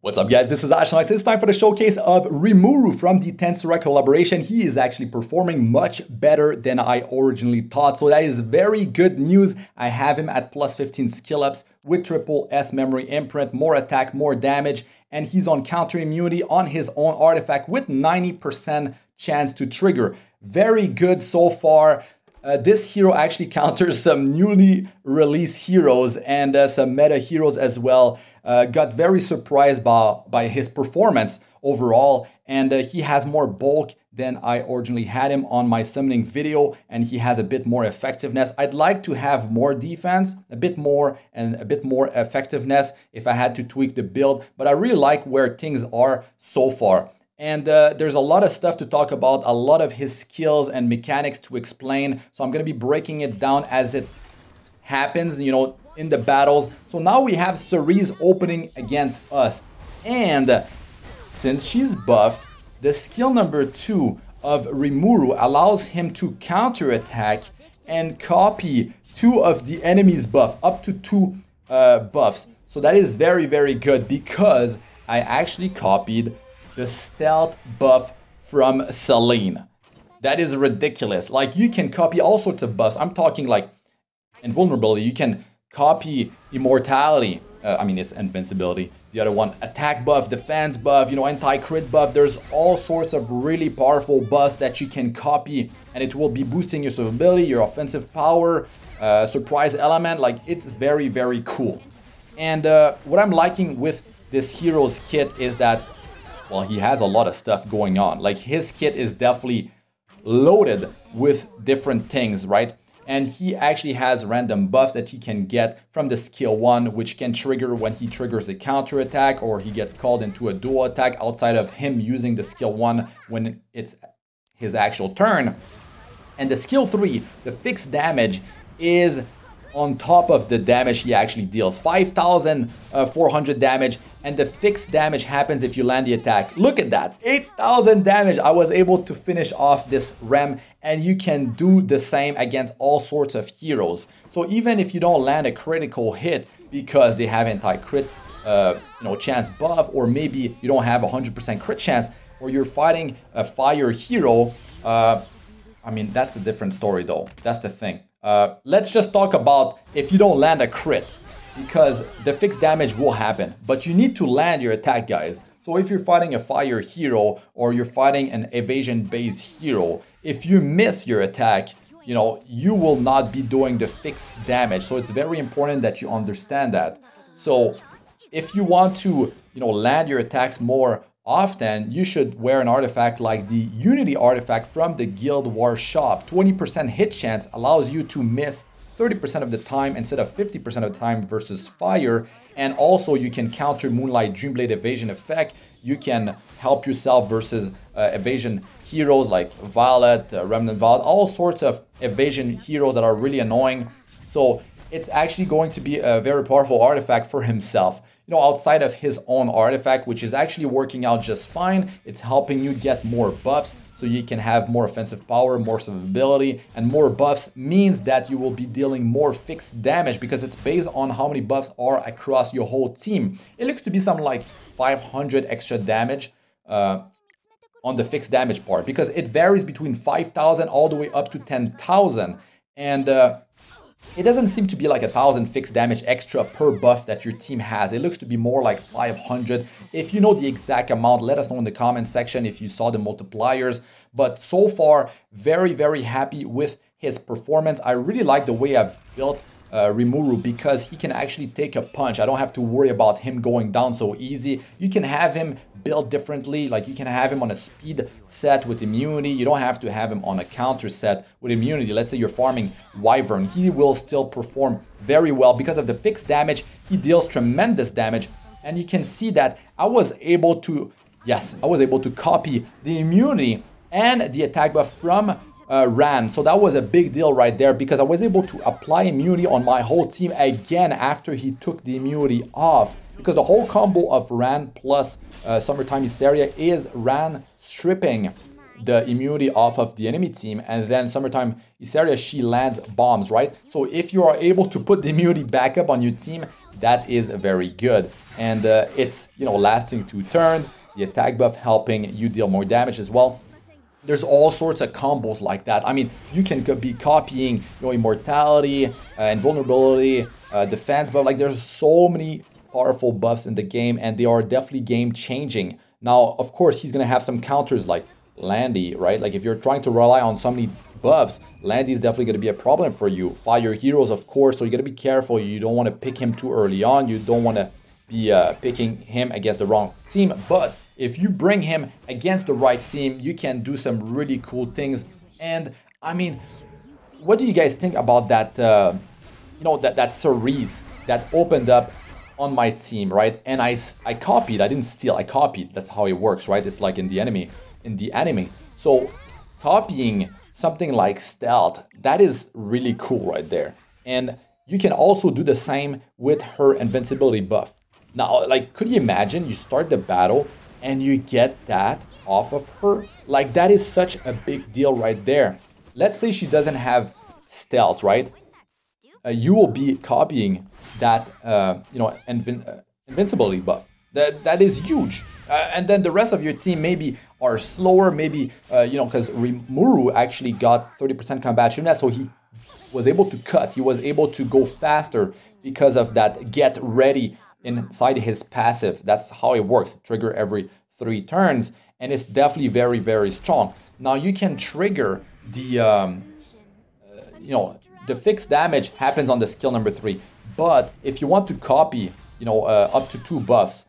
What's up guys, this is Astranox. It's time for the showcase of Rimuru from the Ten-Sura collaboration. He is actually performing much better than I originally thought, so that is very good news. I have him at plus 15 skill ups with triple S memory imprint, more attack, more damage, and he's on counter immunity on his own artifact with 90% chance to trigger. Very good so far. This hero actually counters some newly released heroes and some meta heroes as well. Got very surprised by his performance overall, and he has more bulk than I originally had him on my summoning video, and he has a bit more effectiveness. I'd like to have more defense, a bit more effectiveness if I had to tweak the build, but I really like where things are so far. And there's a lot of stuff to talk about, a lot of his skills and mechanics to explain, so I'm going to be breaking it down as it happens, you know, in the battles. So now we have Cerise opening against us, and since she's buffed, the skill number 2 of Rimuru allows him to counter attack and copy 2 of the enemy's buff, up to 2 buffs. So that is very, very good because I actually copied the stealth buff from Selene. That is ridiculous. Like, you can copy all sorts of buffs. I'm talking like invulnerability. You can copy immortality. It's invincibility. The other one, attack buff, defense buff, you know, anti-crit buff. There's all sorts of really powerful buffs that you can copy, and it will be boosting your survivability, your offensive power, surprise element. Like, it's very, very cool. And what I'm liking with this hero's kit is that, well, he has a lot of stuff going on. Like, his kit is definitely loaded with different things, right? And he actually has random buff that he can get from the skill 1, which can trigger when he triggers a counter attack or he gets called into a dual attack outside of him using the skill 1 when it's his actual turn. And the skill 3, the fixed damage, is on top of the damage he actually deals. 5,400 damage, and the fixed damage happens if you land the attack. Look at that, 8,000 damage. I was able to finish off this rem, and you can do the same against all sorts of heroes. So even if you don't land a critical hit because they have anti-crit chance buff, or maybe you don't have 100% crit chance, or you're fighting a fire hero, that's a different story though. That's the thing. Let's just talk about if you don't land a crit, because the fixed damage will happen, but you need to land your attack, guys. So if you're fighting a fire hero or you're fighting an evasion based hero, if you miss your attack, you will not be doing the fixed damage. So it's very important that you understand that. So if you want to, land your attacks more often, you should wear an artifact like the Unity artifact from the Guild Wars shop. 20% hit chance allows you to miss 30% of the time instead of 50% of the time versus fire. And also you can counter Moonlight Dreamblade evasion effect. You can help yourself versus evasion heroes like Violet, Remnant Violet, all sorts of evasion heroes that are really annoying. So it's actually going to be a very powerful artifact for himself. Outside of his own artifact, which is actually working out just fine. It's helping you get more buffs, so you can have more offensive power, more survivability, and more buffs means that you will be dealing more fixed damage because it's based on how many buffs are across your whole team. It looks to be something like 500 extra damage on the fixed damage part, because it varies between 5,000 all the way up to 10,000, and it doesn't seem to be like 1,000 fixed damage extra per buff that your team has. It looks to be more like 500. If you know the exact amount, let us know in the comment section if you saw the multipliers. But so far, very, very happy with his performance. I really like the way I've built Rimuru because he can actually take a punch. I don't have to worry about him going down so easy. You can have him built differently, like you can have him on a speed set with immunity. You don't have to have him on a counter set with immunity. Let's say you're farming Wyvern, he will still perform very well because of the fixed damage. He deals tremendous damage, and you can see that I was able to copy the immunity and the attack buff from Ran. So that was a big deal right there because I was able to apply immunity on my whole team again after he took the immunity off, because the whole combo of Ran plus Summertime Hysteria is Ran stripping the immunity off of the enemy team, and then Summertime Hysteria, she lands bombs, right? So if you are able to put the immunity back up on your team, that is very good. And it's, you know, lasting 2 turns. The attack buff helping you deal more damage as well. There's all sorts of combos like that. I mean, you can be copying, you know, immortality, invulnerability, defense buff. Like, there's so many powerful buffs in the game, and they are definitely game changing. Now, of course, he's gonna have some counters like Landy, right? Like, if you're trying to rely on so many buffs, Landy is definitely gonna be a problem for you. Fire heroes, of course, so you gotta be careful. You don't want to pick him too early on. You don't want to be picking him against the wrong team. But if you bring him against the right team, you can do some really cool things. And I mean, what do you guys think about that? You know, that series that opened up on my team, right? And I copied. I didn't steal. I copied. That's how it works, right? It's like in the anime. So copying something like stealth, that is really cool right there. And you can also do the same with her invincibility buff. Now, like, could you imagine you start the battle and you get that off of her? Like, that is such a big deal right there. Let's say she doesn't have stealth, right? You will be copying that, you know, invincibility buff. That is huge. And then the rest of your team maybe are slower, maybe, you know, because Rimuru actually got 30% combat shield, so he was able to cut. He was able to go faster because of that get ready inside his passive. That's how it works. Trigger every 3 turns, and it's definitely very, very strong. Now you can trigger the, you know, the fixed damage happens on the skill number 3. But if you want to copy, you know, up to 2 buffs,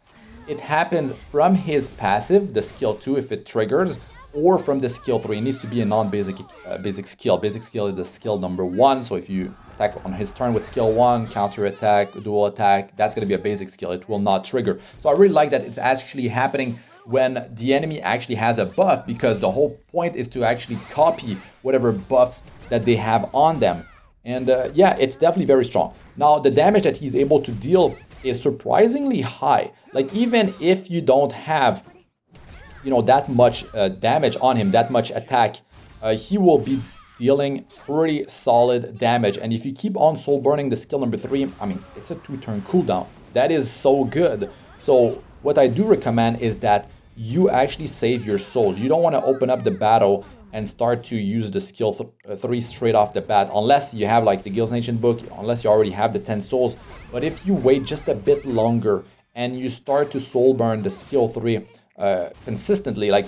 it happens from his passive, the skill 2, if it triggers, or from the skill 3. It needs to be a non-basic basic skill. Basic skill is the skill number 1. So if you attack on his turn with skill 1, counter attack, dual attack, that's going to be a basic skill. It will not trigger. So I really like that it's actually happening when the enemy actually has a buff, because the whole point is to actually copy whatever buffs that they have on them. And yeah, it's definitely very strong. Now, the damage that he's able to deal is surprisingly high. Like, even if you don't have, you know, that much damage on him, that much attack, he will be dealing pretty solid damage. And if you keep on soul burning the skill number 3, I mean, it's a 2-turn cooldown. That is so good. So what I do recommend is that you actually save your souls. You don't want to open up the battle and start to use the skill 3 straight off the bat, unless you have like the Guild's Ancient Book, unless you already have the 10 souls. But if you wait just a bit longer and you start to soul burn the skill 3 consistently, like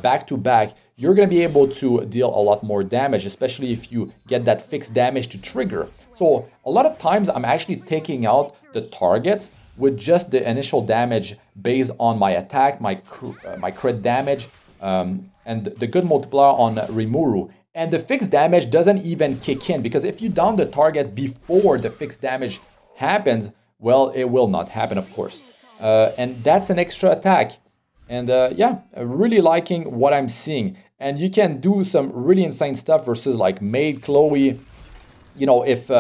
back to back, you're going to be able to deal a lot more damage, especially if you get that fixed damage to trigger. So a lot of times I'm actually taking out the targets with just the initial damage based on my attack, my crit damage, and the good multiplier on Rimuru. And the fixed damage doesn't even kick in, because if you down the target before the fixed damage happens, well, it will not happen, of course. And that's an extra attack. And yeah, really liking what I'm seeing. And you can do some really insane stuff versus like Maid Chloe. You know, if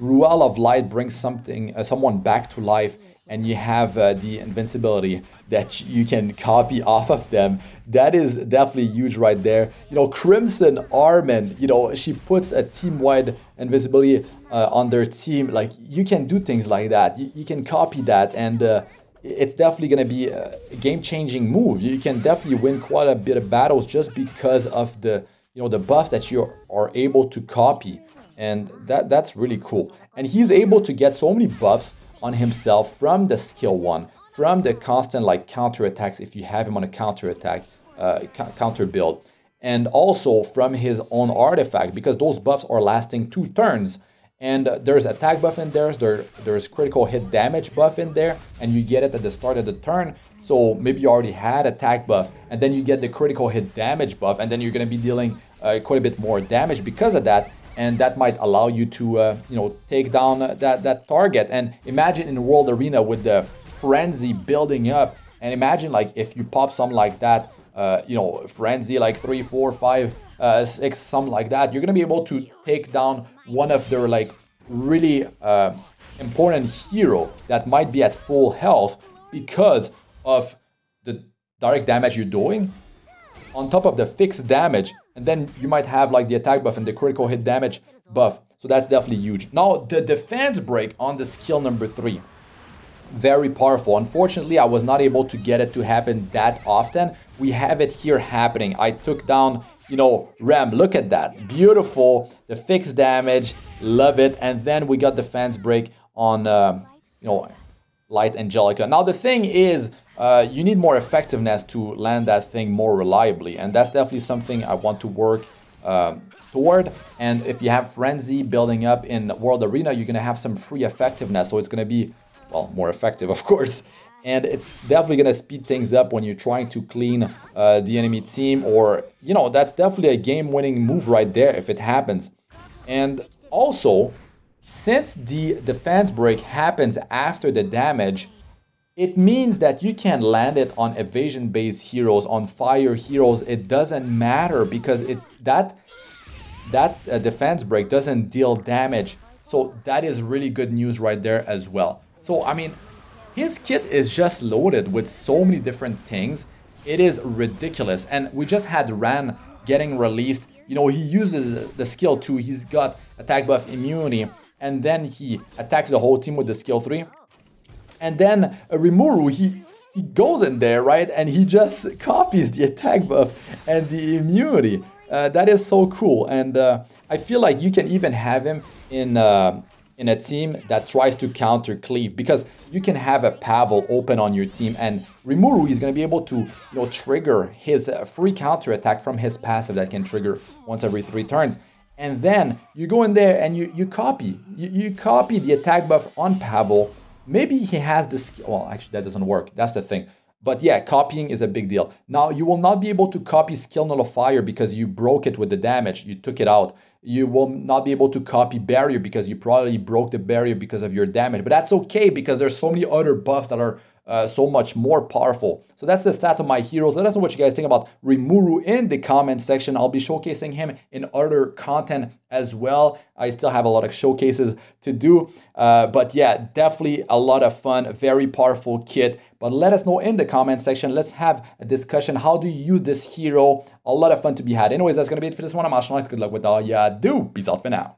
Ruel of Light brings someone back to life, and you have the invincibility that you can copy off of them, that is definitely huge right there. You know, Crimson Armin, you know, she puts a team-wide invincibility on their team. Like, you can do things like that. You can copy that, and it's definitely going to be a game-changing move. You can definitely win quite a bit of battles just because of the, you know, the buff that you are able to copy, and that's really cool. And he's able to get so many buffs on himself from the skill 1, from the constant like counter attacks if you have him on a counter attack, counter build, and also from his own artifact, because those buffs are lasting 2 turns. And there's attack buff in there, there's critical hit damage buff in there, and you get it at the start of the turn. So maybe you already had attack buff, and then you get the critical hit damage buff, and then you're going to be dealing quite a bit more damage because of that. And that might allow you to, you know, take down that target. And imagine in World Arena with the frenzy building up. And imagine like if you pop something like that, you know, frenzy like 3, 4, 5, 6, something like that. You're gonna be able to take down one of their like really important hero that might be at full health because of the direct damage you're doing, on top of the fixed damage. And then you might have like the attack buff and the critical hit damage buff. So that's definitely huge. Now, the defense break on the skill number 3. very powerful. Unfortunately, I was not able to get it to happen that often. We have it here happening. I took down, you know, Rem. Look at that. Beautiful. The fixed damage. Love it. And then we got defense break on, you know, Light Angelica. Now, the thing is, you need more effectiveness to land that thing more reliably. And that's definitely something I want to work toward. And if you have Frenzy building up in World Arena, you're going to have some free effectiveness. So it's going to be, well, more effective, of course. And it's definitely going to speed things up when you're trying to clean the enemy team. Or, you know, that's definitely a game-winning move right there if it happens. And also, since the defense break happens after the damage, it means that you can land it on evasion-based heroes, on fire heroes. It doesn't matter because that defense break doesn't deal damage. So that is really good news right there as well. So, I mean, his kit is just loaded with so many different things. It is ridiculous. And we just had Ran getting released. You know, he uses the skill 2. He's got attack buff immunity. And then he attacks the whole team with the skill 3. And then Rimuru, he goes in there, right? And he just copies the attack buff and the immunity. That is so cool. And I feel like you can even have him in a team that tries to counter Cleave, because you can have a Pavel open on your team, and Rimuru is going to be able to, you know, trigger his free counter attack from his passive that can trigger once every 3 turns. And then you go in there and you copy. You copy the attack buff on Pavel. Maybe he has the skill. Well, actually, that doesn't work. That's the thing. But yeah, copying is a big deal. Now, you will not be able to copy Skill Nullifier because you broke it with the damage. You took it out. You will not be able to copy Barrier because you probably broke the Barrier because of your damage. But that's okay because there's so many other buffs that are so much more powerful. So that's the stat of my heroes. Let us know what you guys think about Rimuru in the comment section. I'll be showcasing him in other content as well. I still have a lot of showcases to do. But yeah, definitely a lot of fun. Very powerful kit. But let us know in the comment section. Let's have a discussion. How do you use this hero? A lot of fun to be had. Anyways, that's going to be it for this one. I'm Astranox. Good luck with all ya do. Peace out for now.